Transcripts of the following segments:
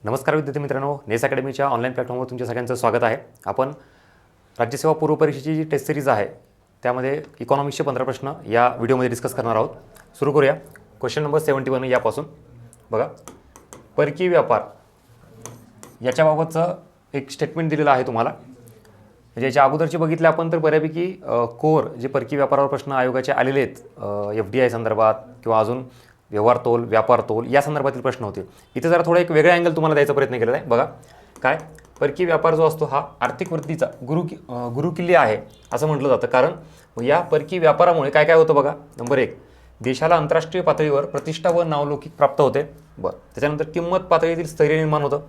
नमस्कार विद्यार्थी मित्रांनो, नेस अकॅडमीच्या ऑनलाईन प्लॅटफॉर्मवर तुमच्या सगळ्यांचं स्वागत आहे। आपण राज्यसेवा पूर्व परीक्षेची जी टेस्ट सिरीज आहे त्यामध्ये इकॉनॉमिक्सचे 15 प्रश्न या व्हिडिओमध्ये डिस्कस करणार आहोत। सुरू करूया। क्वेश्चन नंबर 71 यापासून बघा, परकीय व्यापार याच्याबाबतचं एक स्टेटमेंट दिलेलं आहे तुम्हाला। म्हणजे याच्या अगोदरचे बघितले आपण तर बऱ्यापैकी कोर जे परकीय व्यापारावर प्रश्न आयोगाचे आलेले आहेत, FDI संदर्भात किंवा अजून व्यवहार तोल, व्यापार तोल या संदर्भातील प्रश्न होते। इथे जरा थोडा एक वेगळा अँगल तुम्हाला द्यायचा प्रयत्न केलेला आहे। बघा काय, परकीय व्यापार जो असतो हा आर्थिक वृद्धीचा गुरुकिल्ली आहे असं म्हटलं जातं। कारण या परकीय व्यापारामुळे काय काय होतं बघा। नंबर 1, देशाला आंतरराष्ट्रीय पातळीवर प्रतिष्ठा व नावलौकिक प्राप्त होते। त्याच्यानंतर किंमत पातळीतील स्थैर्य निर्माण होतं,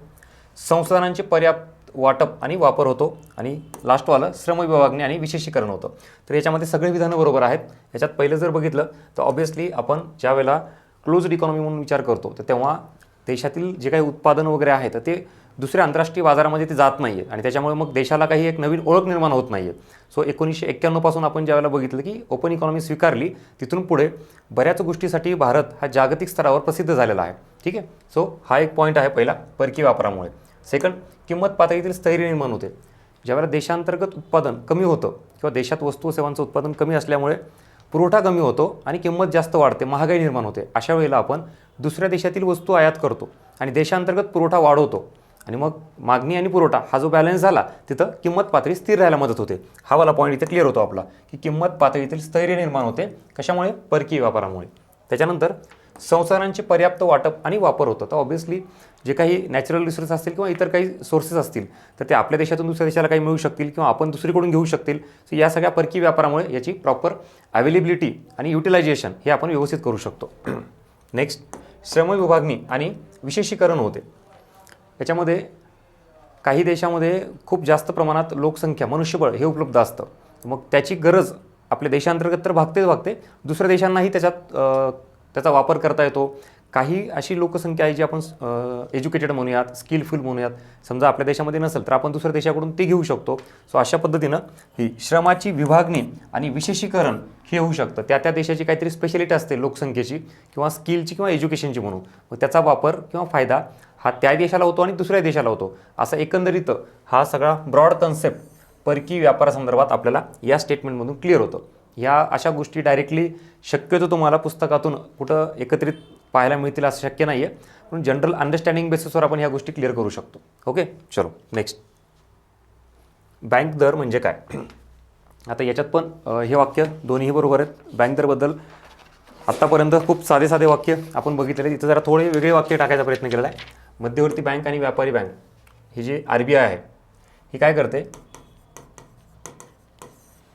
संसाधनांचे पर्याप्त वाटप आणि वापर होतो, आणि लास्टवाला श्रम विभागणी आणि विशेषीकरण होतं। तर याच्यामध्ये सगळे विधानं बरोबर आहेत। याच्यात पहिलं जर बघितलं तर ऑब्व्हियसली आपण ज्या वेळेला क्लोज्ड इकॉनॉमी म्हणून विचार करतो तर तेव्हा देशातील जे काही उत्पादन वगैरे आहे तर ते दुसऱ्या आंतरराष्ट्रीय बाजारामध्ये ते जात नाही आहे, आणि त्याच्यामुळे मग देशाला काही एक नवीन ओळख निर्माण होत नाही आहे। सो 1991 पासून आपण ज्यावेळेला बघितलं की ओपन इकॉनॉमी स्वीकारली, तिथून पुढे बऱ्याच गोष्टीसाठी भारत हा जागतिक स्तरावर प्रसिद्ध झालेला आहे। ठीक आहे, सो हा एक पॉईंट आहे पहिला परकीय व्यापारामुळे। सेकंड, किंमत पातळीतील स्थैर्य निर्माण होते। ज्यावेळेला देशांतर्गत उत्पादन कमी होतं किंवा देशात वस्तू व सेवांचं उत्पादन कमी असल्यामुळे पुरवठा कमी होतो आणि किंमत जास्त वाढते, महागाई निर्माण होते। अशा वेळेला आपण दुसऱ्या देशातील वस्तू आयात करतो आणि देशांतर्गत पुरवठा वाढवतो, आणि मग मागणी आणि पुरवठा हा जो बॅलन्स झाला तिथं किंमत पातळी स्थिर राहायला मदत होते। हा वाला पॉईंट इथे क्लिअर होतो आपला की किंमत पातळीतील स्थैर्य निर्माण होते कशामुळे, परकीय व्यापारामुळे। त्याच्यानंतर संसाधनांचे पर्याप्त वाटप आणि वापर होतं। तर ऑब्व्हियसली जे काही नॅचरल रिसोर्स असतील किंवा इतर काही सोर्सेस असतील तर ते आपल्या देशातून दुसऱ्या देशाला काही मिळू शकतील किंवा आपण दुसरीकडून घेऊ शकतील। सो या सगळ्या परकीय व्यापारामुळे याची प्रॉपर अवेलेबिलिटी आणि युटिलायझेशन हे आपण व्यवस्थित करू शकतो। नेक्स्ट, श्रम विभागणी आणि विशेषीकरण होते। याच्यामध्ये काही देशामध्ये खूप जास्त प्रमाणात लोकसंख्या, मनुष्यबळ हे उपलब्ध असतं, मग त्याची गरज आपल्या देशांतर्गत तर भागते, दुसऱ्या देशांनाही त्याचा वापर करता येतो। काही अशी लोकसंख्या आहे जी आपण एज्युकेटेड म्हणूयात, स्किलफुल म्हणूयात, समजा आपल्या देशामध्ये नसेल तर आपण दुसऱ्या देशाकडून ते घेऊ शकतो। सो अशा पद्धतीनं ही श्रमाची विभागणी आणि विशेषीकरण हे होऊ शकतं। त्या देशाची काहीतरी स्पेशालिटी असते लोकसंख्येची किंवा स्किलची किंवा एज्युकेशनची म्हणून, मग त्याचा वापर किंवा फायदा हा त्या देशाला होतो आणि दुसऱ्या देशाला होतो। असं एकंदरीत हा सगळा ब्रॉड कन्सेप्ट परकीय व्यापारासंदर्भात आपल्याला या स्टेटमेंटमधून क्लिअर होतं। या अशा गोष्टी डायरेक्टली शक्यतो तुम्हाला पुस्तकातून कुठं एकत्रित पाहायला मिळतील असं शक्य नाही आहे, पण जनरल अंडरस्टँडिंग बेसिसवर आपण ह्या गोष्टी क्लिअर करू शकतो। ओके, चलो नेक्स्ट, बँक दर म्हणजे काय। आता याच्यात पण हे वाक्य दोन्ही बरोबर आहेत। बँक दरबद्दल आत्तापर्यंत खूप साधे वाक्य आपण बघितलेले, इथं जरा थोडे वेगळे वाक्य टाकायचा प्रयत्न केलेला आहे। मध्यवर्ती बँक आणि व्यापारी बँक ही जी RBI आहे ही काय करते,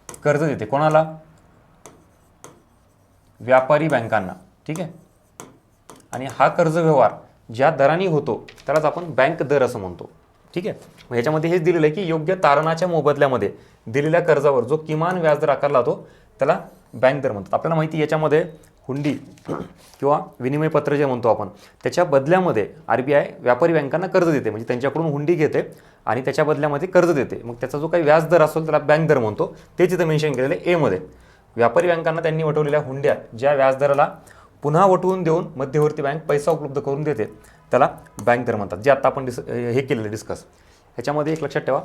कर्ज देते कोणाला, व्यापारी बँकांना। ठीक आहे, आणि हा कर्ज व्यवहार ज्या दराने होतो त्यालाच आपण बँक दर असं म्हणतो। ठीक आहे, मग ह्याच्यामध्ये हेच दिलेलं आहे की योग्य तारणाच्या मोबदल्यामध्ये दिलेल्या कर्जावर जो किमान व्याजदर आकारला जातो त्याला बँक दर म्हणतात। आपल्याला माहिती याच्यामध्ये हुंडी किंवा विनिमय पत्र जे म्हणतो आपण, त्याच्या बदल्यामध्ये RBI व्यापारी बँकांना कर्ज देते, म्हणजे त्यांच्याकडून हुंडी घेते आणि त्याच्या बदल्यामध्ये कर्ज देते। मग त्याचा जो काही व्याजदर असेल त्याला बँक दर म्हणतो। तेच इथं मेन्शन केलेलं आहे A मध्ये। व्यापारी बँकांना त्यांनी वटवलेल्या हुंड्या ज्या व्याजदराला पुन्हा वटवून देऊन मध्यवर्ती बँक पैसा उपलब्ध करून देते त्याला बँक दर म्हणतात, जे आता आपण हे केलेलं डिस्कस। ह्याच्यामध्ये एक लक्षात ठेवा,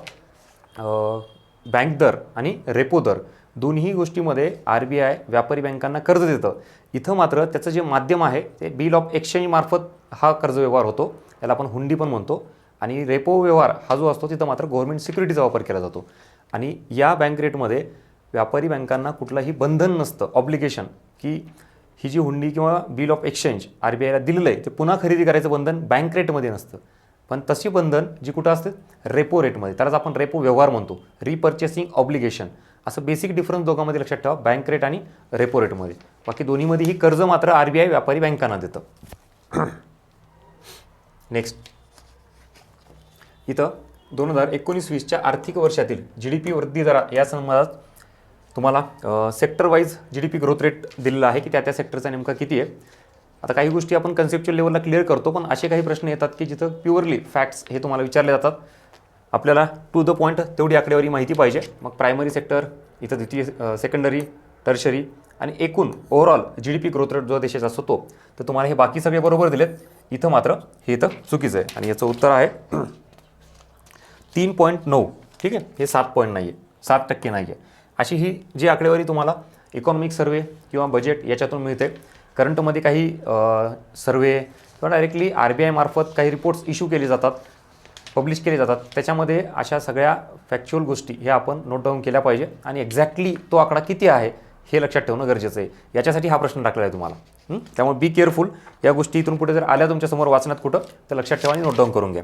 बँक दर आणि रेपो दर दोन्ही गोष्टीमध्ये RBI व्यापारी बँकांना कर्ज देतं। इथं मात्र त्याचं जे माध्यम आहे ते बिल ऑफ एक्सचेंज मार्फत हा कर्ज व्यवहार होतो, त्याला आपण हुंडी पण म्हणतो। आणि रेपो व्यवहार हा जो असतो तिथं मात्र गव्हर्नमेंट सिक्युरिटीचा वापर केला जातो। आणि या बँक रेटमध्ये व्यापारी बँकांना कुठलाही बंधन नसतं, ऑब्लिगेशन, की ही जी हुंडी किंवा बिल ऑफ एक्सचेंज RBIला दिलेलं आहे ते पुन्हा खरेदी करायचं बंधन बँक रेटमध्ये नसतं, पण तशी बंधन जी कुठं असते, रेपो रेटमध्ये, त्यालाच आपण रेपो व्यवहार म्हणतो, रिपर्चेसिंग ऑब्लिगेशन। असं बेसिक डिफरन्स दोघांमध्ये लक्षात ठेवा, बँक रेट आणि रेपो रेटमध्ये। बाकी दोन्हीमध्ये ही कर्ज मात्र RBI व्यापारी बँकांना देतं। नेक्स्ट, इथं 2019-20च्या आर्थिक वर्षातील GDP वृद्धी दरा या संदर्भात तुम्हाला sector wise GDP growth rate दिलेला आहे की त्या सेक्टरचा नेमका किती आहे। आता काही गोष्टी आपण कन्सेप्च्युअल लेवलला क्लिअर करतो, पण असे काही प्रश्न येतात की जिथं प्युअरली फॅक्ट्स हे तुम्हाला विचारले जातात, आपल्याला टू द पॉईंट तेवढी आकडेवारी माहिती पाहिजे। मग प्रायमरी सेक्टर, इथं द्वितीय, सेकंडरी, टर्शरी आणि एकूण ओव्हरऑल GDP ग्रोथ रेट जो देशाचा असतो तो. तर तुम्हाला हे बाकी सगळे बरोबर दिलेत, इथं मात्र हे इथं चुकीचं आहे आणि याचं उत्तर आहे 3.9. ठीक आहे, हे 7 पॉईंट नाही आहे, 7% नाही आहे. अशी ही जी आकडेवारी तुम्हाला इकॉनॉमिक सर्वे किंवा बजेट याच्यातून मिळते. करंटमध्ये काही सर्वे किंवा डायरेक्टली RBI मार्फत काही रिपोर्ट्स इश्यू केले जातात, पब्लिश केले जातात. त्याच्यामध्ये अशा सगळ्या फॅक्च्युअल गोष्टी ह्या आपण नोट डाऊन केल्या पाहिजे आणि एक्झॅक्टली तो आकडा किती आहे हे लक्षात ठेवणं गरजेचं आहे. याच्यासाठी हा प्रश्न टाकलेला आहे तुम्हाला. त्यामुळे बी केअरफुल. या गोष्टी इथून पुढे जर आल्या तुमच्यासमोर वाचण्यात कुठं तर लक्षात ठेवा आणि नोट डाऊन करून घ्या.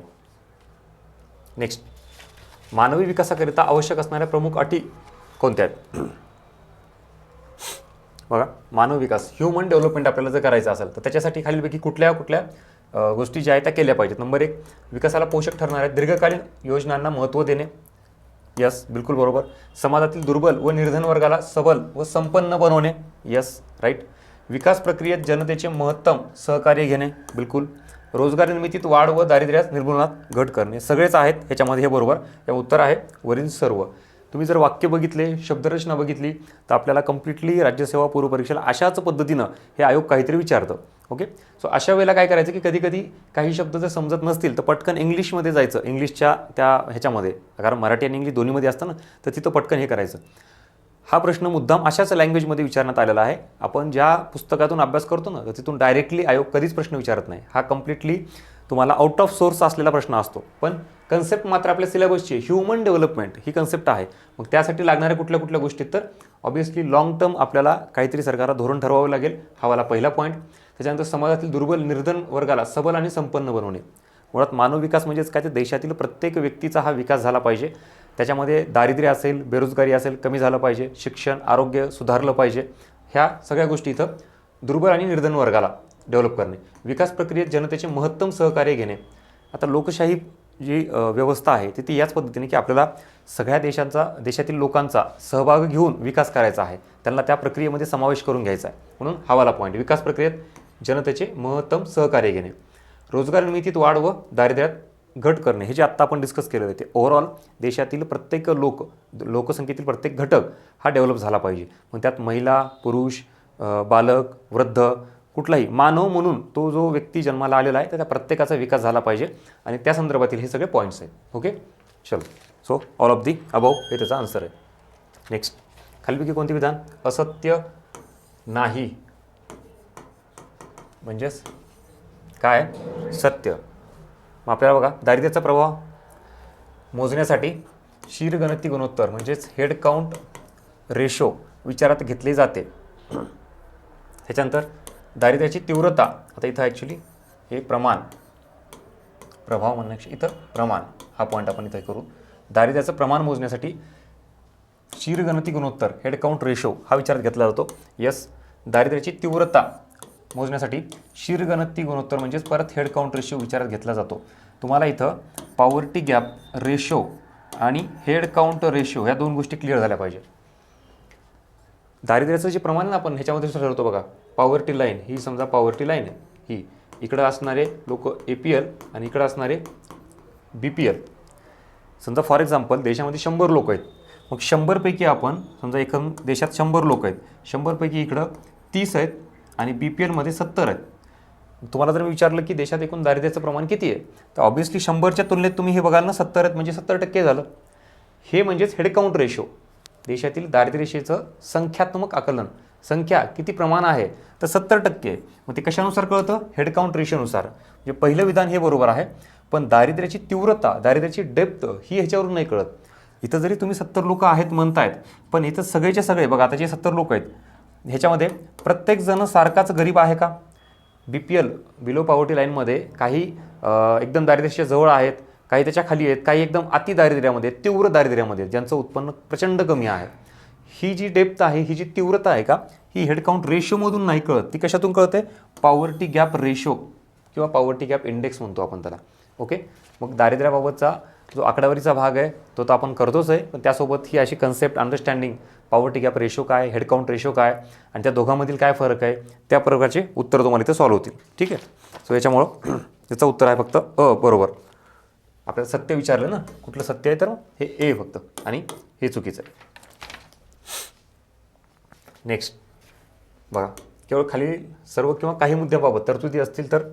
नेक्स्ट, मानवी विकासाकरिता आवश्यक असणाऱ्या प्रमुख अटी कोणत्या आहेत? बघा, मानव विकास, ह्युमन डेव्हलपमेंट आपल्याला जर करायचं असेल तर त्याच्यासाठी खालीलपैकी कुठल्या गोष्टी ज्या आहेत त्या केल्या पाहिजेत. नंबर 1, विकासाला पोषक ठरणाऱ्या दीर्घकालीन योजनांना महत्त्व देणे. यस, बिलकुल बरोबर. समाजातील दुर्बल व निर्धन वर्गाला सबल व संपन्न बनवणे. Yes, right. विकास प्रक्रियेत जनतेचे महत्तम सहकार्य घेणे. बिलकुल. रोजगार निर्मितीत वाढ व दारिद्र्यास निर्मूलनात घट करणे. सगळेच आहेत ह्याच्यामध्ये, हे बरोबर. या उत्तर आहे वरील सर्व. तुम्ही जर वाक्य बघितले, शब्दरचना बघितली तर आपल्याला कम्प्लिटली राज्यसेवा पूर्व परीक्षेला अशाच पद्धतीनं हे आयोग काहीतरी विचारतं. ओके, सो अशा वेळेला काय करायचं की कधी कधी काही शब्द जर समजत नसतील तर पटकन इंग्लिशमध्ये जायचं, इंग्लिशच्या त्या ह्याच्यामध्ये, कारण मराठी आणि इंग्लिश दोन्हीमध्ये असतं ना, तर तिथं पटकन हे करायचं. हा प्रश्न मुद्दाम अशाच लँग्वेजमध्ये विचारण्यात आलेला आहे. आपण ज्या पुस्तकातून अभ्यास करतो ना तर तिथून डायरेक्टली आयोग कधीच प्रश्न विचारत नाही. हा कम्प्लिटली तुम्हाला आउट ऑफ सोर्स असलेला प्रश्न असतो, पण कन्सेप्ट मात्र आपल्या सिलेबसची ह्युमन डेव्हलपमेंट ही कन्सेप्ट आहे. मग त्यासाठी लागणाऱ्या कुठल्या कुठल्या गोष्टीत तर ऑब्व्हियसली लॉंग टर्म आपल्याला काहीतरी सरकारला धोरण ठरवावं लागेल. हा वाला पहिला पॉईंट. त्याच्यानंतर समाजातील दुर्बल निर्धन वर्गाला सबल आणि संपन्न बनवणे. मुळात मानव विकास म्हणजेच काय, तर देशातील प्रत्येक व्यक्तीचा हा विकास झाला पाहिजे. त्याच्यामध्ये दारिद्र्य असेल, बेरोजगारी असेल कमी झालं पाहिजे, शिक्षण आरोग्य सुधारलं पाहिजे. ह्या सगळ्या गोष्टी इथं दुर्बल आणि निर्धन वर्गाला डेव्हलप करणे. विकास प्रक्रियेत जनतेचे महत्तम सहकार्य घेणे. आता लोकशाही जी व्यवस्था आहे ती याच पद्धतीने की आपल्याला सगळ्या देशातील लोकांचा सहभाग घेऊन विकास करायचा आहे, त्यांना त्या प्रक्रियेमध्ये समावेश करून घ्यायचा आहे. म्हणून हा वाला पॉईंट, विकास प्रक्रियेत जनतेचे महत्तम सहकार्य घेणे. रोजगार निर्मितीत वाढ व दारिद्र्यात घट करणे, हे जे आत्ता आपण डिस्कस केलं आहे ते ओव्हरऑल देशातील प्रत्येक लोकसंख्येतील प्रत्येक घटक हा डेव्हलप झाला पाहिजे. मग त्यात महिला, पुरुष, बालक, वृद्ध, कुठलाही मानव म्हणून तो जो व्यक्ती जन्माला आलेला आहे तर त्या प्रत्येकाचा विकास झाला पाहिजे आणि त्या संदर्भातील हे सगळे पॉईंट्स आहेत. ओके, चलो. So all of the above हे त्याचा आन्सर आहे. नेक्स्ट, खालीलपैकी कोणते विधान असत्य नाही म्हणजेच काय सत्य? मग आपल्याला बघा, दारिद्र्याचा प्रभाव मोजण्यासाठी शीरगणती गुणोत्तर म्हणजेच हेड काउंट रेशो विचारात घेतले जाते. त्याच्यानंतर दारिद्र्याची तीव्रता, आता इथं ॲक्च्युली हे प्रभाव म्हणण्यापेक्षा इथं प्रमाण हा पॉईंट आपण इथं करू. दारिद्र्याचं प्रमाण मोजण्यासाठी शीरगणती गुणोत्तर हेड काउंट रेशो हा विचारात घेतला जातो. यस, दारिद्र्याची तीव्रता मोजण्यासाठी शीरगणती गुणोत्तर म्हणजेच परत हेड काउंट रेशो विचारात घेतला जातो. तुम्हाला इथं पॉवर्टी गॅप रेशो आणि हेड काउंट रेशो ह्या दोन गोष्टी क्लिअर झाल्या पाहिजे. दारिद्र्याचं जे प्रमाण आपण ह्याच्यामध्ये ठरवतो बघा, पॉवर्टी लाईन ही समजा पॉवर्टी लाईन आहे, ही इकडं असणारे लोक APL आणि इकडं असणारे BPL. समजा फॉर एक्झाम्पल देशामध्ये 100 लोक आहेत, मग 100पैकी आपण समजा एकूण देशात 100 लोक आहेत, 100पैकी इकडं 30 आहेत आणि BPLमध्ये 70 आहेत. तुम्हाला जर मी विचारलं की देशात एकूण दारिद्र्याचं प्रमाण किती आहे तर ऑब्व्हियसली 100च्या तुलनेत तुम्ही हे बघाल ना 70 आहेत म्हणजे 70% झालं. हे म्हणजेच हेड काउंट रेशो, देशातील दारिद्र्य रेषेचं संख्यात्मक आकलन, संख्या किती प्रमाण आहे तर 70%. मग ते कशानुसार कळतं? हेड काउंट रेशोनुसार. म्हणजे पहिलं विधान हे बरोबर आहे, पण दारिद्र्याची तीव्रता, दारिद्र्याची डेप्थ ही ह्याच्यावरून नाही कळत. इथं जरी तुम्ही 70 लोक आहेत म्हणतायत, पण इथं सगळेचे सगळे बघा, आता जे 70 लोक आहेत ह्याच्यामध्ये प्रत्येकजण सारखाच गरीब आहे का? BPL बिलो पॉवर्टी लाईनमध्ये काही एकदम दारिद्र्याच्या जवळ आहेत, काही त्याच्या खाली आहेत, काही एकदम अति दारिद्र्यामध्ये, तीव्र दारिद्र्यामध्ये, ज्यांचं उत्पन्न प्रचंड कमी आहे. ही जी डेप्थ आहे, ही जी तीव्रता आहे का, ही हेड काउंट रेशोमधून नाही कळत. ती कशातून कळते? पॉवर्टी गॅप रेशो किंवा पॉवर्टी गॅप इंडेक्स म्हणतो आपण त्याला. ओके, मग दारिद्र्याबाबतचा जो आकडेवारीचा भाग आहे तो तर आपण करतोच आहे, पण त्यासोबत ही अशी concept understanding, poverty gap ratio काय, हेड काउंट रेशो काय आणि त्या दोघांमधील काय फरक आहे, त्या प्रकारचे उत्तर तुम्हाला इथं सॉल्व्ह होतील. ठीक आहे, सो याच्यामुळं त्याचं उत्तर आहे फक्त बरोबर. आपल्याला सत्य विचारलं ना, कुठलं सत्य आहे तर हे A फक्त, आणि हे चुकीचं आहे. नेक्स्ट, बघा, केवळ खाली सर्व किंवा काही मुद्द्यांबाबत तरतुदी असतील तर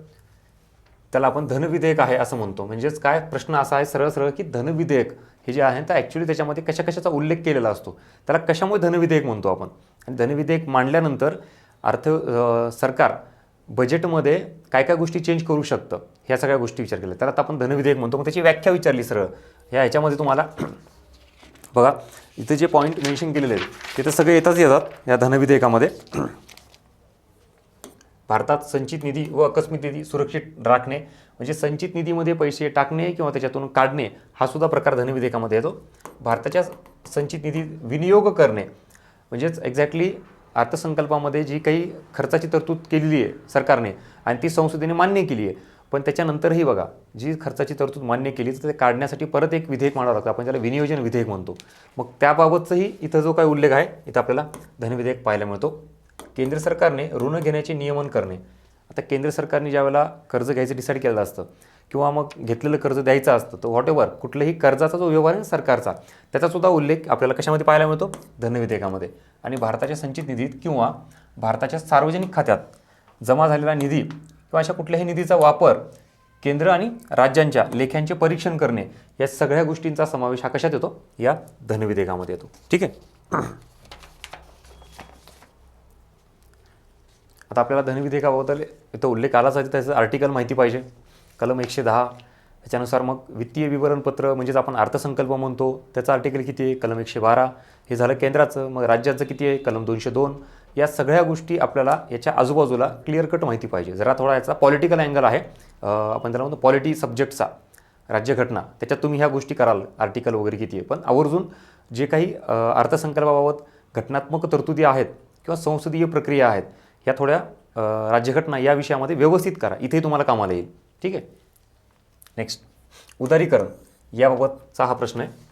त्याला आपण धनविधेयक आहे असं म्हणतो. म्हणजेच काय, प्रश्न असा आहे सरळ सरळ की धनविधेयक हे जे आहे तर ॲक्च्युली त्याच्यामध्ये कशा कशाचा उल्लेख केलेला असतो, त्याला कशामुळे धनविधेयक म्हणतो आपण. आणि धनविधेयक मांडल्यानंतर सरकार बजेटमध्ये काय काय गोष्टी चेंज करू शकतं ह्या सगळ्या गोष्टी विचार केल्या, त्याला आपण धनविधेयक म्हणतो. मग त्याची व्याख्या विचारली सरळ ह्याच्यामध्ये तुम्हाला बघा, इथे जे पॉईंट मेन्शन केलेले आहेत तिथे सगळे येतात या धनविधेयकामध्ये. भारतात संचित निधी व आकस्मिक निधी सुरक्षित राखणे, म्हणजे संचित निधीमध्ये पैसे टाकणे किंवा त्याच्यातून काढणे हा सुद्धा प्रकार धनविधेयकामध्ये येतो. भारताच्या संचित निधी विनियोग करणे, म्हणजेच एक्झॅक्टली अर्थसंकल्पामध्ये जी काही खर्चाची तरतूद केलेली आहे सरकारने आणि ती संसदेने मान्य केली आहे, पण त्याच्यानंतरही बघा जी खर्चाची तरतूद मान्य केली तर ते काढण्यासाठी परत एक विधेयक मांडावं लागतं, आपण त्याला विनियोजन विधेयक म्हणतो. मग त्याबाबतचाही इथं जो काही उल्लेख आहे इथं आपल्याला धनविधेयक पाहायला मिळतो. केंद्र सरकारने ऋण घेण्याचे नियमन करणे. आता केंद्र सरकारने ज्यावेळेला कर्ज घ्यायचं डिसाईड केलेलं असतं किंवा मग घेतलेलं कर्ज द्यायचं असतं, तर व्हॉट एव्हर कुठल्याही कर्जाचा जो व्यवहार आहे सरकारचा त्याचासुद्धा उल्लेख आपल्याला कशामध्ये पाहायला मिळतो, धनविधेयकामध्ये. आणि भारताच्या संचित निधीत किंवा भारताच्या सार्वजनिक खात्यात जमा झालेला निधी किंवा अशा कुठल्याही निधीचा वापर केंद्र आणि राज्यांच्या लेख्यांचे परीक्षण करणे या सगळ्या गोष्टींचा समावेश हा कशात येतो, या धनविधेयकामध्ये येतो. ठीक आहे. आता आपल्याला धनविधेयकाबद्दल इथं उल्लेख आलाच आहे, त्याचं आर्टिकल माहिती पाहिजे. कलम 110 त्याच्यानुसार मग वित्तीय विवरणपत्र म्हणजेच आपण अर्थसंकल्प म्हणतो त्याचं आर्टिकल किती आहे, कलम 112. हे झालं केंद्राचं. मग राज्याचं किती आहे, कलम 202. या सगळ्या गोष्टी आपल्याला याच्या आजूबाजूला क्लिअर कट माहिती पाहिजे. जरा थोडा याचा पॉलिटिकल अँगल आहे, आपण त्याला म्हणतो पॉलिटी सब्जेक्टचा, राज्यघटना, त्याच्यात तुम्ही ह्या गोष्टी कराल आर्टिकल वगैरे किती आहे. पण आवर्जून जे काही अर्थसंकल्पाबाबत घटनात्मक तरतुदी आहेत किंवा संसदीय प्रक्रिया आहेत ह्या थोड्या राज्यघटना या विषयामध्ये व्यवस्थित करा, इथेही तुम्हाला कामाला येईल. ठीक आहे. नेक्स्ट, उदारीकरण याबाबतचा हा प्रश्न आहे.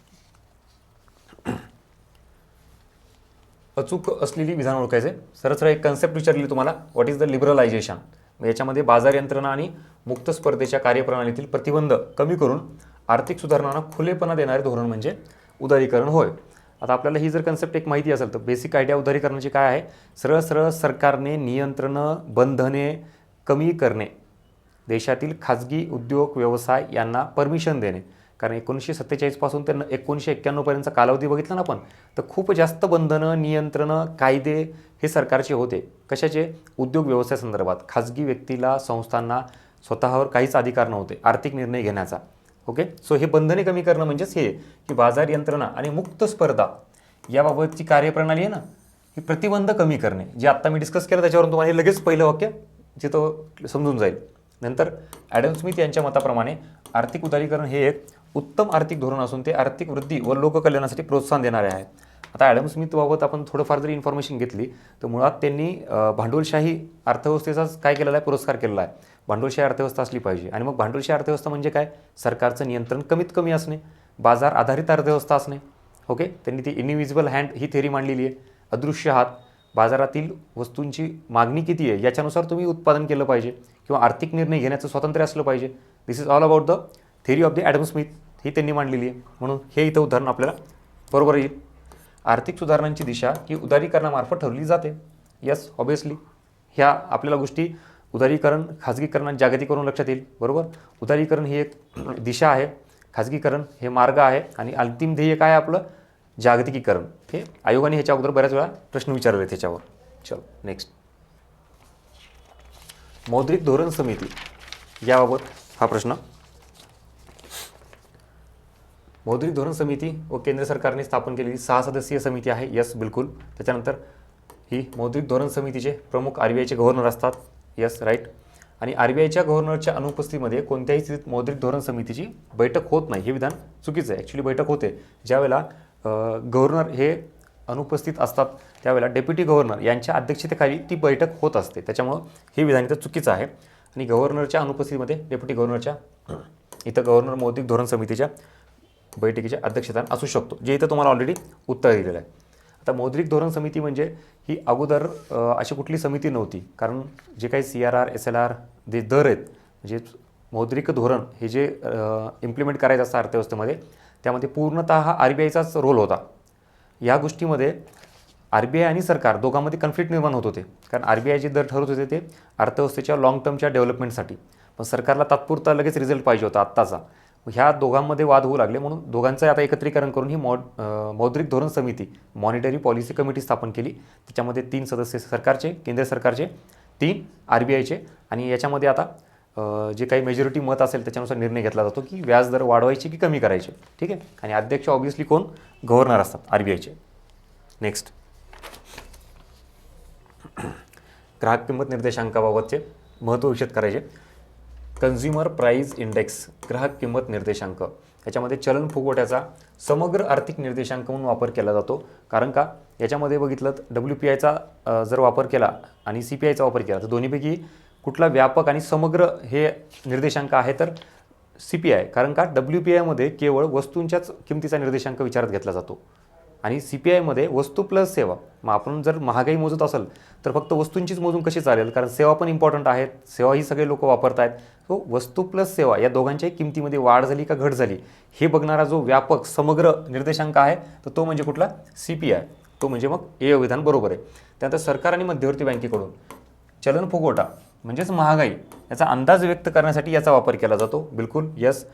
अचूक असलेली विधान ओळखायचे. सरळ सरळ एक कन्सेप्ट विचारली तुम्हाला, व्हॉट इज द लिबरलायझेशन. याच्यामध्ये बाजार यंत्रणा आणि मुक्त स्पर्धेच्या कार्यप्रणालीतील प्रतिबंध कमी करून आर्थिक सुधारणांना खुलेपणा देणारे धोरण म्हणजे उदारीकरण होय. आता आपल्याला ही जर कन्सेप्ट एक माहिती असेल तर बेसिक आयडिया उदारीकरणाची काय आहे, सरळ सरळ सरकारने नियंत्रणं बंधने कमी करणे, देशातील खाजगी उद्योग व्यवसाय यांना परमिशन देणे. कारण 1947 पासून ते 1991 पर्यंतचा कालावधी बघितला ना आपण, तर खूप जास्त बंधनं, नियंत्रणं, कायदे हे सरकारचे होते. कशाचे, उद्योग व्यवसाय संदर्भात. खाजगी व्यक्तीला, संस्थांना स्वतःवर काहीच अधिकार नव्हते आर्थिक निर्णय घेण्याचा. ओके, सो हे बंधने कमी करणं म्हणजेच हे की बाजार यंत्रणा आणि मुक्त स्पर्धा याबाबतची कार्यप्रणाली आहे ना, ही प्रतिबंध कमी करणे. जे आत्ता मी डिस्कस केलं त्याच्यावरून तुम्हाला हे लगेच पहिलं वाक्य जिथं समजून जाईल. नंतर ॲडम स्मिथ यांच्या मताप्रमाणे आर्थिक उदारीकरण हे एक उत्तम आर्थिक धोरण असून ते आर्थिक वृद्धी व लोककल्याणासाठी प्रोत्साहन देणारे आहे. आता ॲडम स्मिथबाबत आपण थोडंफार जरी इन्फॉर्मेशन घेतली तर मुळात त्यांनी भांडवलशाही अर्थव्यवस्थेचाच काय केलेला आहे, पुरस्कार केलेला आहे. भांडवलशाही अर्थव्यवस्था असली पाहिजे. आणि मग भांडवलशाही अर्थव्यवस्था म्हणजे काय, सरकारचं नियंत्रण कमीत कमी असणे, बाजार आधारित अर्थव्यवस्था असणे. ओके, त्यांनी ती इनविजिबल हँड ही थेअरी मांडलेली आहे. अदृश्य हात, बाजारातील वस्तूंची मागणी किती आहे याच्यानुसार तुम्ही उत्पादन केलं पाहिजे किंवा आर्थिक निर्णय घेण्याचं स्वातंत्र्य असलं पाहिजे. This is all about the theory of the Adam Smith, ही त्यांनी मांडलेली आहे. म्हणून हे इथं उदाहरण आपल्याला बरोबर येईल. आर्थिक सुधारणांची दिशा ही उदारीकरणामार्फत ठरली जाते. यस, ऑब्वियसली ह्या आपल्याला गोष्टी उदारीकरण, खाजगीकरण आणि जागतिकीकरण लक्षात येईल. बरोबर, उदारीकरण ही एक दिशा आहे, खाजगीकरण हे मार्ग आहे आणि अंतिम ध्येय काय आहे आपलं, जागतिकीकरण. हे आयोगाने ह्याच्या अगोदर बऱ्याच वेळा प्रश्न विचारले त्याच्यावर. चलो नेक्स्ट, मौद्रिक धोरण समिती याबाबत हा प्रश्न. मौद्रिक धोरण समिती व केंद्र सरकारने स्थापन केलेली 6 सदस्यीय समिती आहे. यस, बिलकुल. त्याच्यानंतर ही मौद्रिक धोरण समितीचे प्रमुख RBIचे गव्हर्नर असतात. Yes, right. आणि RBIच्या गव्हर्नरच्या अनुपस्थितीमध्ये कोणत्याही स्थितीत मौद्रिक धोरण समितीची बैठक होत नाही. हे विधान चुकीचं आहे. ॲक्च्युली बैठक होते. ज्यावेळेला गव्हर्नर हे अनुपस्थित असतात त्यावेळेला डेप्युटी गव्हर्नर यांच्या अध्यक्षतेखाली ती बैठक होत असते. त्याच्यामुळं हे विधान इथं चुकीचं आहे. आणि गव्हर्नरच्या अनुपस्थितीमध्ये डेप्युटी गव्हर्नरच्या इथं गव्हर्नर मौद्रिक धोरण समितीच्या बैठकीच्या अध्यक्षस्थान असू शकतो, जे इथं तुम्हाला ऑलरेडी उत्तर दिलेलं आहे. आता मौद्रिक धोरण समिती म्हणजे ही अगोदर अशी कुठली समिती नव्हती. कारण जे काही CRR, SLR जे दर आहेत, म्हणजे मौद्रिक धोरण हे जे इम्प्लिमेंट करायचं असतं अर्थव्यवस्थेमध्ये, त्यामध्ये पूर्णतः हा RBIचाच रोल होता. या गोष्टीमध्ये RBI आणि सरकार दोघांमध्ये कन्फ्लिक्ट निर्माण होत होते, कारण RBI जे दर ठरवत होते ते अर्थव्यवस्थेच्या लॉंग टर्मच्या डेव्हलपमेंटसाठी, पण सरकारला तात्पुरता लगेच रिझल्ट पाहिजे होता आत्ताचा. ह्या दोघांमध्ये वाद होऊ लागले, म्हणून दोघांचं आता एकत्रीकरण करून ही मौद्रिक धोरण समिती, मॉनिटरी पॉलिसी कमिटी स्थापन केली. त्याच्यामध्ये 3 सदस्य सरकारचे, केंद्र सरकारचे, 3 RBIचे, आणि याच्यामध्ये आता जे काही मेजॉरिटी मत असेल त्याच्यानुसार निर्णय घेतला जातो की व्याज दर वाढवायचे की कमी करायचे. ठीक आहे. आणि अध्यक्ष ऑब्व्हियसली कोण? गव्हर्नर असतात RBIचे. नेक्स्ट, ग्राहक किंमत निर्देशांकाबाबतचे महत्त्व विशद करायचे. कन्झ्युमर प्राईस इंडेक्स, ग्राहक किंमत निर्देशांक, याच्यामध्ये चलन फुगवट्याचा समग्र आर्थिक निर्देशांक म्हणून वापर केला जातो. कारण का, याच्यामध्ये बघितलं तर WPIचा जर वापर केला आणि CPIचा वापर केला तर दोन्हीपैकी कुठला व्यापक आणि समग्र हे निर्देशांक आहे तर CPI. कारण का, WPIमध्ये केवळ वस्तूंच्याच किमतीचा निर्देशांक विचारात घेतला जातो आणि CPIमध्ये वस्तू प्लस सेवा. मग आपण जर महागाई मोजत असेल तर फक्त वस्तूंचीच मोजून कशी चालेल, कारण सेवा पण इम्पॉर्टंट आहेत, सेवा ही सगळे लोक वापरत आहेत. सो वस्तू प्लस सेवा या दोघांच्याही किमतीमध्ये वाढ झाली का घट झाली हे बघणारा जो व्यापक समग्र निर्देशांक आहे तर तो म्हणजे कुठला? CPI. तो म्हणजे मग हे विधान बरोबर आहे. त्यानंतर सरकार आणि मध्यवर्ती बँकेकडून चलन फुगवटा म्हणजेच महागाई याचा अंदाज व्यक्त करण्यासाठी याचा वापर केला जातो. बिलकुल यस.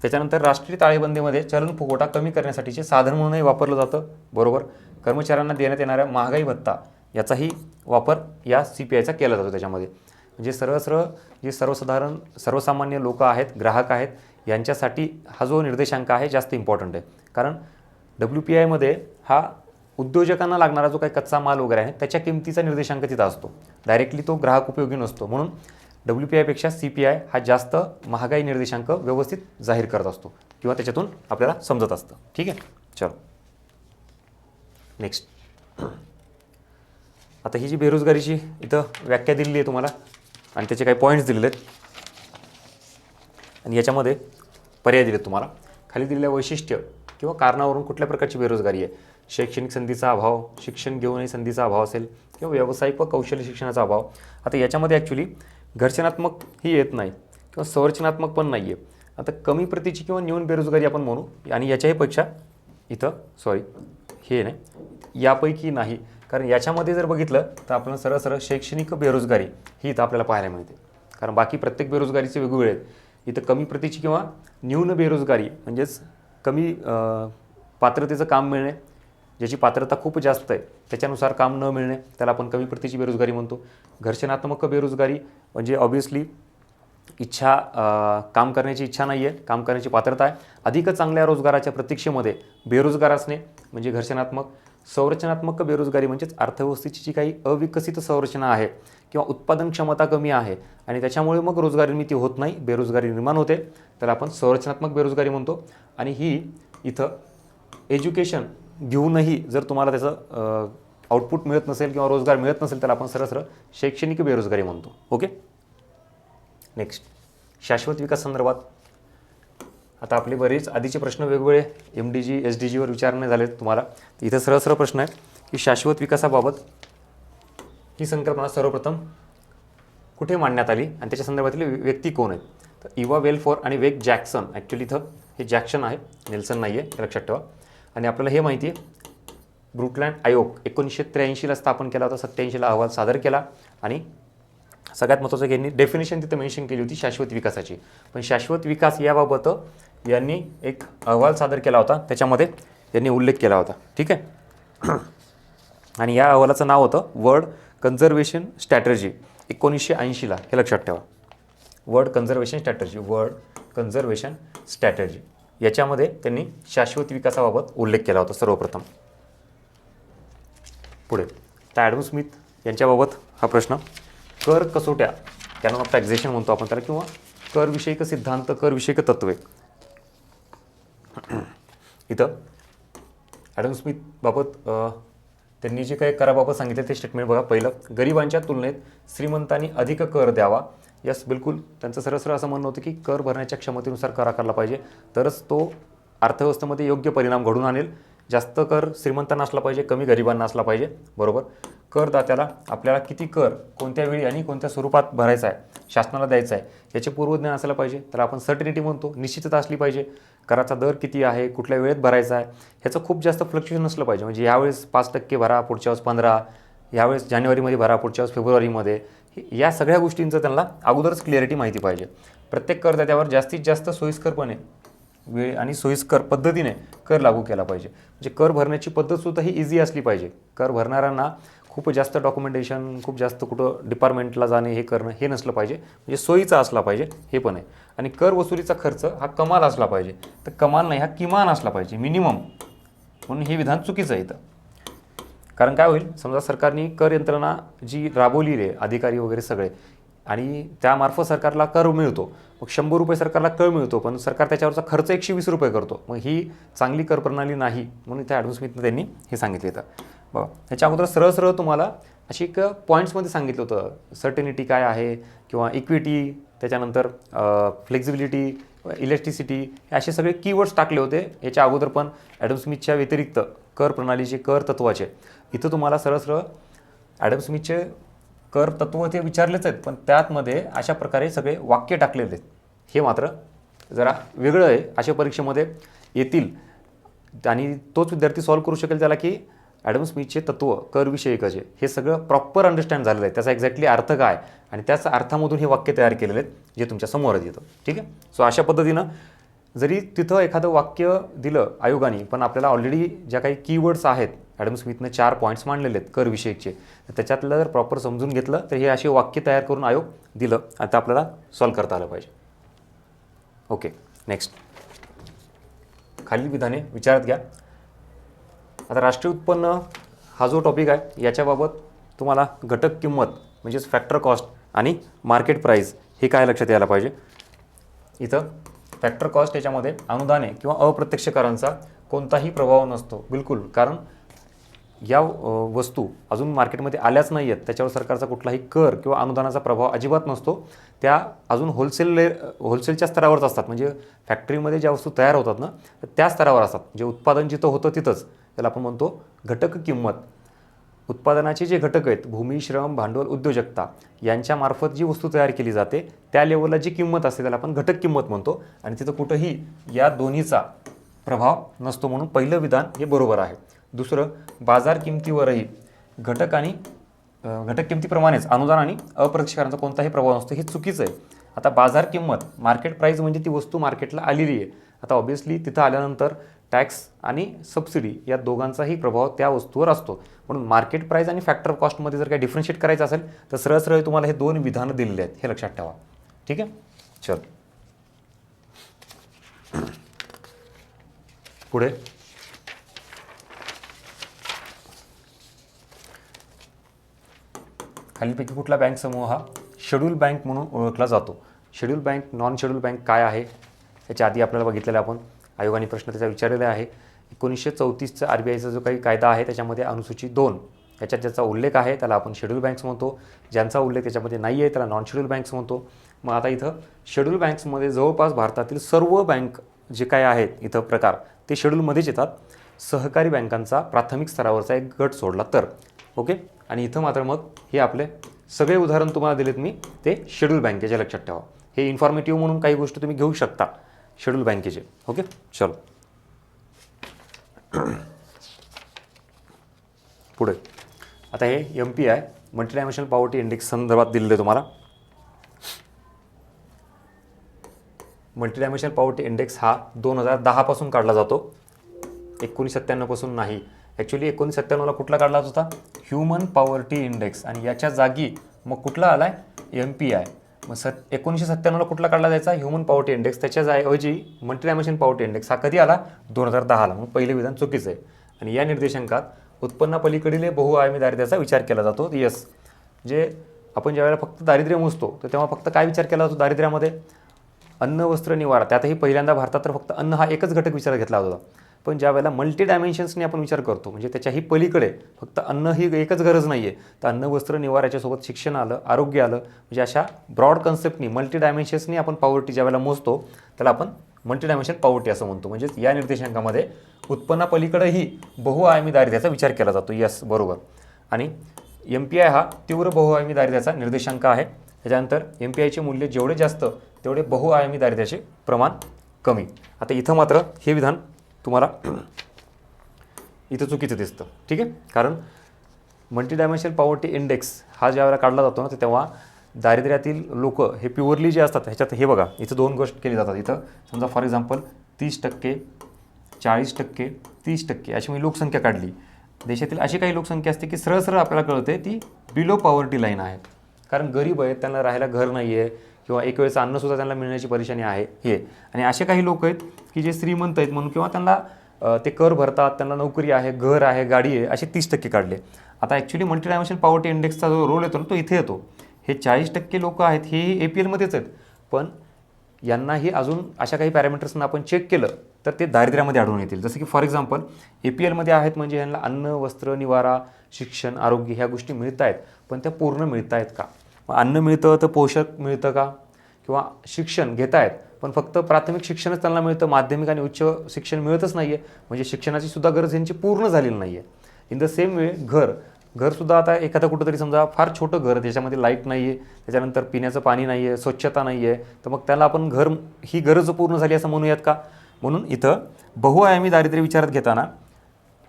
त्याच्यानंतर राष्ट्रीय ताळेबंदीमध्ये चलन फुगवटा कमी करण्यासाठीचे साधन म्हणूनही वापरलं जातं. बरोबर. कर्मचाऱ्यांना देण्यात येणाऱ्या महागाई भत्ता याचाही वापर या CPIचा केला जातो. त्याच्यामध्ये म्हणजे सरळ जे सर्वसामान्य लोक आहेत, ग्राहक आहेत, यांच्यासाठी हा जो निर्देशांक आहे जास्त इम्पॉर्टंट आहे. कारण WPIमध्ये हा उद्योजकांना लागणारा जो काही कच्चा माल वगैरे आहे त्याच्या किमतीचा निर्देशांक तिथं असतो, डायरेक्टली तो ग्राहक उपयोगी नसतो. म्हणून WPIपेक्षा CPI हा जास्त महागाई निर्देशांक व्यवस्थित जाहीर करत असतो किंवा त्याच्यातून आपल्याला समजत असतं. ठीक आहे. चलो नेक्स्ट, आता ही जी बेरोजगारीची इथं व्याख्या दिलेली आहे तुम्हाला आणि त्याचे काही पॉईंट्स दिलेले आहेत आणि याच्यामध्ये पर्याय दिलेत तुम्हाला. खाली दिलेल्या वैशिष्ट्य किंवा कारणावरून कुठल्या प्रकारची बेरोजगारी आहे. शैक्षणिक संधीचा अभाव, शिक्षण घेऊनही संधीचा अभाव असेल किंवा व्यावसायिक व कौशल्य शिक्षणाचा अभाव. आता याच्यामध्ये ॲक्च्युली घर्षणात्मक ही येत नाही किंवा संरचनात्मक पण नाही आहे. आता कमी प्रतीची किंवा न्यून बेरोजगारी आपण म्हणू आणि याच्याही पेक्षा इथं हे नाही, यापैकी नाही. कारण याच्यामध्ये जर बघितलं तर आपण सरळ शैक्षणिक बेरोजगारी ही इथं आपल्याला पाहायला मिळते. कारण बाकी प्रत्येक बेरोजगारीचे वेगवेगळे आहेत. इथं कमी प्रतीची किंवा न्यून बेरोजगारी म्हणजेच कमी पात्रतेचं काम मिळणे, ज्याची पात्रता खूप जास्त आहे त्याच्यानुसार काम न मिळणे, त्याला आपण कमी प्रतीची बेरोजगारी म्हणतो. घर्षणात्मक बेरोजगारी म्हणजे ऑब्व्हियसली काम करण्याची इच्छा नाही आहे, काम करण्याची पात्रता आहे, अधिक चांगल्या रोजगाराच्या प्रतीक्षेमध्ये बेरोजगार असणे म्हणजे घर्षणात्मक. संरचनात्मक बेरोजगारी म्हणजेच अर्थव्यवस्थेची जी काही अविकसित संरचना आहे किंवा उत्पादन क्षमता कमी आहे आणि त्याच्यामुळे मग रोजगार निर्मिती होत नाही, बेरोजगारी निर्माण होते, त्याला आपण संरचनात्मक बेरोजगारी म्हणतो. आणि ही इथं एज्युकेशन घेऊनही जर तुम्हाला त्याचं आउटपुट मिळत नसेल किंवा रोजगार मिळत नसेल त्याला आपण सरळ शैक्षणिक बेरोजगारी म्हणतो. ओके. नेक्स्ट, शाश्वत विकास संदर्भात आता आपले बरेच आधीचे प्रश्न वेगवेगळे MDG SDGवर विचारणे झाले तुम्हाला. इथं सरळ प्रश्न आहे की शाश्वत विकासाबाबत ही संकल्पना सर्वप्रथम कुठे मांडण्यात आली आणि त्याच्या संदर्भातील व्यक्ती कोण आहेत. तर इवा वेलफोर आणि वेग जॅक्सन. ॲक्च्युली इथं हे जॅक्सन आहे, नेल्सन नाही आहे, हे लक्षात ठेवा. आणि आपल्याला हे माहिती आहे ब्रुटलँड आयोग 1983ला स्थापन केला होता, 87ला अहवाल सादर केला आणि सगळ्यात महत्त्वाचं की यांनी डेफिनेशन तिथं मेन्शन केली होती शाश्वत विकासाची. पण शाश्वत विकास याबाबत यांनी एक अहवाल सादर केला होता, त्याच्यामध्ये यांनी उल्लेख केला होता. ठीक आहे. आणि या अहवालाचं नाव होतं वर्ल्ड कन्झर्वेशन स्ट्रॅटर्जी 1980ला, हे लक्षात ठेवा. वर्ल्ड कन्झर्वेशन स्ट्रॅटर्जी याच्यामध्ये त्यांनी शाश्वत विकासाबाबत उल्लेख केला होता सर्वप्रथम. पुढे तर ॲडम स्मिथ यांच्याबाबत हा प्रश्न, कर कसोट्या, कॅनॉन ऑफ टॅक्झेशन म्हणतो आपण त्याला, किंवा करविषयक सिद्धांत, करविषयक तत्त्वे. इथं ॲडम स्मिथ बाबत त्यांनी जे काही कराबाबत सांगितलं ते स्टेटमेंट बघा. पहिलं, गरिबांच्या तुलनेत श्रीमंतांनी अधिक कर द्यावा. यस, बिलकुल. त्यांचं सरळ असं म्हणणं होतं की कर भरण्याच्या क्षमतेनुसार कर आकारला पाहिजे, तरच तो अर्थव्यवस्थेमध्ये योग्य परिणाम घडून आणेल. जास्त कर श्रीमंतांना असला पाहिजे, कमी गरिबांना असला पाहिजे, बरोबर. करदात्याला आपल्याला किती कर कोणत्या वेळी आणि कोणत्या स्वरूपात भरायचा आहे, शासनाला द्यायचा आहे, याचे पूर्वज्ञान असायला पाहिजे. त्याला आपण सर्टिनिटी म्हणतो. निश्चितता असली पाहिजे. कराचा दर किती आहे, कुठल्या वेळेत भरायचा आहे, ह्याचं खूप जास्त फ्लक्च्युएशन नसलं पाहिजे. म्हणजे यावेळेस 5% भरा, पुढच्या वेळेस 15%, यावेळेस जानेवारीमध्ये भरा, पुढच्या वेळेस फेब्रुवारीमध्ये. या सगळ्या गोष्टींचं त्यांना अगोदरच क्लिअरिटी माहिती पाहिजे. प्रत्येक करदात्यावर जास्तीत जास्त सोयीस्करपणे वेळ आणि सोयीस्कर पद्धतीने कर लागू केला पाहिजे. म्हणजे कर भरण्याची पद्धतसुद्धा ही इझी असली पाहिजे. कर भरणाऱ्यांना खूप जास्त डॉक्युमेंटेशन, खूप जास्त कुठं डिपार्टमेंटला जाणे हे करणं हे नसलं पाहिजे. म्हणजे सोयीचा असला पाहिजे, हे पण आहे. आणि कर वसुलीचा खर्च हा कमाल असला पाहिजे. तर कमाल नाही, हा किमान असला पाहिजे, मिनिमम. म्हणून हे विधान चुकीचं आहे इथं. कारण काय होईल, समजा सरकारने कर यंत्रणा जी राबवली आहे, अधिकारी वगैरे सगळे, आणि त्यामार्फत सरकारला कर मिळतो. मग 100 रुपये सरकारला कर मिळतो, पण सरकार त्याच्यावरचा खर्च 120 रुपये करतो. मग ही चांगली कर प्रणाली नाही, म्हणून त्या ॲडम स्मिथनं त्यांनी हे सांगितलं होतं. बघा, ह्याच्या अगोदर सरळ तुम्हाला अशी एक पॉईंट्समध्ये सांगितलं होतं. सर्टेनिटी काय आहे, किंवा इक्विटी, त्याच्यानंतर फ्लेक्झिबिलिटी, इलेक्ट्रिसिटी, असे सगळे कीवर्ड्स टाकले होते याच्या अगोदर. पण ॲडम स्मिथच्या व्यतिरिक्त कर प्रणालीचे, कर तत्वाचे, इथं तुम्हाला सरळ ॲडम स्मिथचे कर तत्व ते विचारलेच आहेत, पण त्यातमध्ये अशा प्रकारे सगळे वाक्य टाकलेले आहेत. हे मात्र जरा वेगळं आहे. अशा परीक्षेमध्ये येतील आणि तोच विद्यार्थी सॉल्व्ह करू शकेल त्याला की ॲडम स्मिथचे तत्व करविषयकाचे हे सगळं प्रॉपर अंडरस्टँड झालेलं आहे, त्याचा एक्झॅक्टली अर्थ काय, आणि त्याच अर्थामधून हे वाक्य तयार केलेले आहेत जे तुमच्या समोरच येतं. ठीक आहे. सो अशा पद्धतीनं जरी तिथं एखादं वाक्य दिलं आयोगाने, पण आपल्याला ऑलरेडी ज्या काही कीवर्ड्स आहेत, ॲडम स्मिथनं 4 पॉईंट्स मांडलेले आहेत करविषयकचे, त्याच्यातलं जर प्रॉपर समजून घेतलं तर हे असे वाक्य तयार करून आयोग दिलं. आता आपल्याला सॉल्व्ह करता आलं पाहिजे. Okay, next. खालील विधाने विचारात घ्या. आता राष्ट्रीय उत्पन्न हा जो टॉपिक आहे, याच्याबाबत तुम्हाला घटक किंमत म्हणजेच फॅक्टर कॉस्ट आणि मार्केट प्राईस हे काय लक्षात यायला पाहिजे. इथं फॅक्टर कॉस्ट याच्यामध्ये अनुदाने किंवा अप्रत्यक्ष करांचा कोणताही प्रभाव नसतो, बिलकुल. कारण या वस्तू अजून मार्केटमध्ये आल्याच नाही आहेत, त्याच्यावर सरकारचा कुठलाही कर किंवा अनुदानाचा प्रभाव अजिबात नसतो. त्या अजून होलसेलच्या स्तरावरच असतात. म्हणजे फॅक्टरीमध्ये ज्या वस्तू तयार होतात ना, त्या स्तरावर असतात. जे उत्पादन जिथं होतं तिथंच त्याला आपण म्हणतो घटक किंमत. उत्पादनाचे जे घटक आहेत, भूमी, श्रम, भांडवल, उद्योजकता, यांच्यामार्फत जी वस्तू तयार केली जाते त्या लेवलला जी किंमत असते त्याला आपण घटक किंमत म्हणतो. आणि तिथं कुठंही या दोन्हीचा प्रभाव नसतो, म्हणून पहिलं विधान हे बरोबर आहे. दुसरं, बाजार किमतीवरही घटक किमतीप्रमाणेच अनुदान आणि अप्रत्यक्ष करांचा कोणताही प्रभाव नसतो, हे चुकीचं आहे. आता बाजार किंमत, मार्केट प्राईस म्हणजे ती वस्तू मार्केटला आलेली आहे. आता ऑब्व्हियसली तिथं आल्यानंतर टॅक्स आणि सबसिडी या दोघांचाही प्रभाव त्या वस्तूवर असतो. म्हणून मार्केट प्राईस आणि फॅक्टर कॉस्टमध्ये जर काही डिफरन्शिएट करायचं असेल तर सरळ तुम्हाला हे 2 विधानं दिलेले आहेत, हे लक्षात ठेवा. ठीक आहे. चल पुढे. खालीलपैकी कुठला बँक समूह हा शेड्यूल बँक म्हणून ओळखला जातो. Schedule bank, non schedule bank काय आहे याच्या आधी आपल्याला बघितलेलं आपण. आयोगाने प्रश्न त्याचा विचारलेला आहे. 1934चा RBIचा जो काही कायदा आहे त्याच्यामध्ये अनुसूची 2 याच्यात ज्याचा उल्लेख आहे त्याला आपण शेड्यूल बँक्स म्हणतो. ज्यांचा उल्लेख त्याच्यामध्ये नाही आहे त्याला नॉन शेड्यूल बँक्स म्हणतो. मग आता इथं शेड्यूल बँक्समध्ये जवळपास भारतातील सर्व बँक जे काय आहेत इथं प्रकार ते शेड्यूलमध्येच येतात. सहकारी बँकांचा प्राथमिक स्तरावरचा एक गट सोडला तर. ओके. आणि इथं मात्र मग हे आपले सगळे उदाहरण तुम्हाला दिलेत मी ते शेड्यूल बँकेचे, लक्षात ठेवा. हे इन्फॉर्मेटिव्ह म्हणून काही गोष्टी तुम्ही घेऊ शकता शेड्यूल बँकेचे. ओके. चलो पुढे. आता हे MPI multi dimensional poverty index संदर्भात दिलेलं आहे तुम्हाला. मल्टी डायमेन्शनल पॉवर्टी इंडेक्स हा 2010 पासून काढला जातो, 1997 पासून नाही. ॲक्च्युली 1997ला कुठला काढला होता, ह्युमन पॉवर्टी इंडेक्स, आणि याच्या जागी मग कुठला आला आहे MPI. मग 1997ला कुठला काढला जायचा, ह्युमन पॉवर्टी इंडेक्स. त्याच्याऐवजी मल्टी डायमेन्शन पॉवर्टी इंडेक्स हा कधी आला, 2010ला. मग पहिले विधान चुकीचं आहे. आणि या निर्देशांकात उत्पन्नापलीकडील बहुआयामी दारिद्र्याचा विचार केला जातो. यस, जे आपण ज्यावेळेला फक्त दारिद्र्य मोजतो तर तेव्हा फक्त काय विचार केला जातो दारिद्र्यामध्ये, अन्न, वस्त्र, निवारा. त्यातही पहिल्यांदा भारतात तर फक्त अन्न हा एकच घटक विचारात घेतला होता. पण ज्या वेळेला मल्टी डायमेन्शन्सने आपण विचार करतो, म्हणजे त्याच्याही पलीकडे फक्त अन्न ही एकच गरज नाही आहे, तर अन्न, वस्त्र, निवारा याच्यासोबत शिक्षण आलं, आरोग्य आलं, म्हणजे अशा ब्रॉड कन्सेप्टनी मल्टी डायमेन्शन्सनी आपण पॉवर्टी ज्या वेळेला मोजतो त्याला आपण मल्टी डायमेन्शनल पॉवर्टी असं म्हणतो. म्हणजेच या निर्देशांकामध्ये उत्पन्नापलीकडेही बहुआयामी दारिद्र्याचा विचार केला जातो. यस, बरोबर. आणि MPI हा तीव्र बहुआयामी दारिद्र्याचा निर्देशांक आहे. त्याच्यानंतर MPIचे मूल्य जेवढे जास्त तेवढे बहुआयामी दारिद्र्याचे प्रमाण कमी. आता इथं मात्र हे विधान तुम्हाला इथं चुकीचं दिसतं. ठीक आहे, कारण मल्टी डायमेन्शनल पॉवर्टी इंडेक्स हा ज्यावेळेला काढला जातो ना, तर तेव्हा दारिद्र्यातील लोक हे प्युअरली जे असतात ह्याच्यात हे बघा इथं 2 गोष्ट केली जातात. इथं समजा फॉर एक्झाम्पल 30%, 40%, 30% अशी मी लोकसंख्या काढली. देशातील अशी काही लोकसंख्या असते की सरळ सरळ आपल्याला कळते ती बिलो पॉवर्टी लाईन आहे. कारण गरीब आहेत, त्यांना राहायला घर नाही आहे किंवा एक वेळेचं अन्नसुद्धा त्यांना मिळण्याची परेशानी आहे हे. आणि असे काही लोक आहेत की जे श्रीमंत आहेत म्हणून किंवा त्यांना ते कर भरतात, त्यांना नोकरी आहे, घर आहे, गाडी आहे, असे 30% काढले. आता ॲक्च्युली मल्टी डायमेन्शनल पॉवर्टी इंडेक्सचा जो रोल येतो ना तो इथे येतो. हे 40% लोक आहेत हे APLमध्येच आहेत, पण यांनाही अजून अशा काही पॅरामीटर्सना आपण चेक केलं तर ते दारिद्र्यामध्ये आढळून येतील. जसं की फॉर एक्झाम्पल APLमध्ये आहेत म्हणजे यांना अन्न, वस्त्र, निवारा, शिक्षण, आरोग्य ह्या गोष्टी मिळत आहेत, पण त्या पूर्ण मिळत आहेत का? अन्न मिळतं तर पोषक मिळतं का? किंवा शिक्षण घेत आहेत पण फक्त प्राथमिक शिक्षणच त्यांना मिळतं, माध्यमिक आणि उच्च शिक्षण मिळतच नाही आहे, म्हणजे शिक्षणाची सुद्धा गरज यांची पूर्ण झालेली नाही आहे. इन द सेम वे घरसुद्धा आता एखादं कुठंतरी समजा फार छोटं घर, त्याच्यामध्ये लाईट नाही आहे, त्याच्यानंतर पिण्याचं पाणी नाही आहे, स्वच्छता नाही आहे, तर मग त्याला आपण घर ही गरज पूर्ण झाली असं म्हणूयात का? म्हणून इथं बहुआयामी दारिद्र्य विचारात घेताना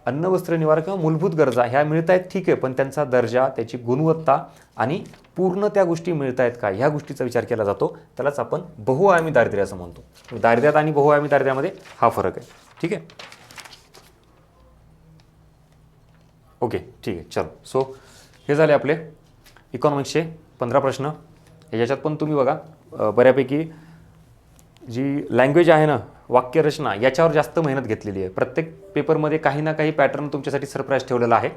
अन्न, वस्त्र, निवारा किंवा मूलभूत गरजा ह्या मिळत आहेत ठीक आहे, पण त्यांचा दर्जा, त्याची गुणवत्ता आणि पूर्ण त्या गोष्टी मिळत आहेत का ह्या गोष्टीचा विचार केला जातो. त्यालाच आपण बहुआयामी दारिद्र्य असं म्हणतो. दारिद्र्यात आणि बहुआयामी दारिद्र्यामध्ये हा फरक आहे. ठीक आहे, ओके, ठीक आहे, चलो. सो हे झाले आपले इकॉनॉमिक्सचे 15 प्रश्न. याच्यात पण तुम्ही बघा बऱ्यापैकी जी लँग्वेज आहे ना, वाक्यरचना, याच्यावर जास्त मेहनत घेतलेली आहे. प्रत्येक पेपरमध्ये काही ना काही पॅटर्न तुमच्यासाठी सरप्राईज ठेवलेला आहे.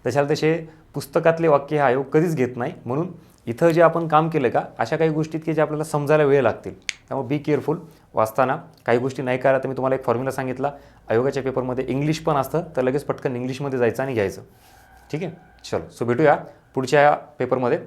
तशाला तसे पुस्तकातले वाक्य हा आयोग कधीच घेत नाही. म्हणून इथं जे आपण काम केलं का अशा काही गोष्टीत की जे आपल्याला समजायला वेळ लागतील, त्यामुळे बी केअरफुल. वाचताना काही गोष्टी नाही करा तर मी तुम्हाला एक फॉर्म्युला सांगितला. आयोगाच्या पेपरमध्ये इंग्लिश पण असतं तर लगेच पटकन इंग्लिशमध्ये जायचं आणि घ्यायचं. ठीक आहे, चलो. सो भेटूया पुढच्या पेपरमध्ये.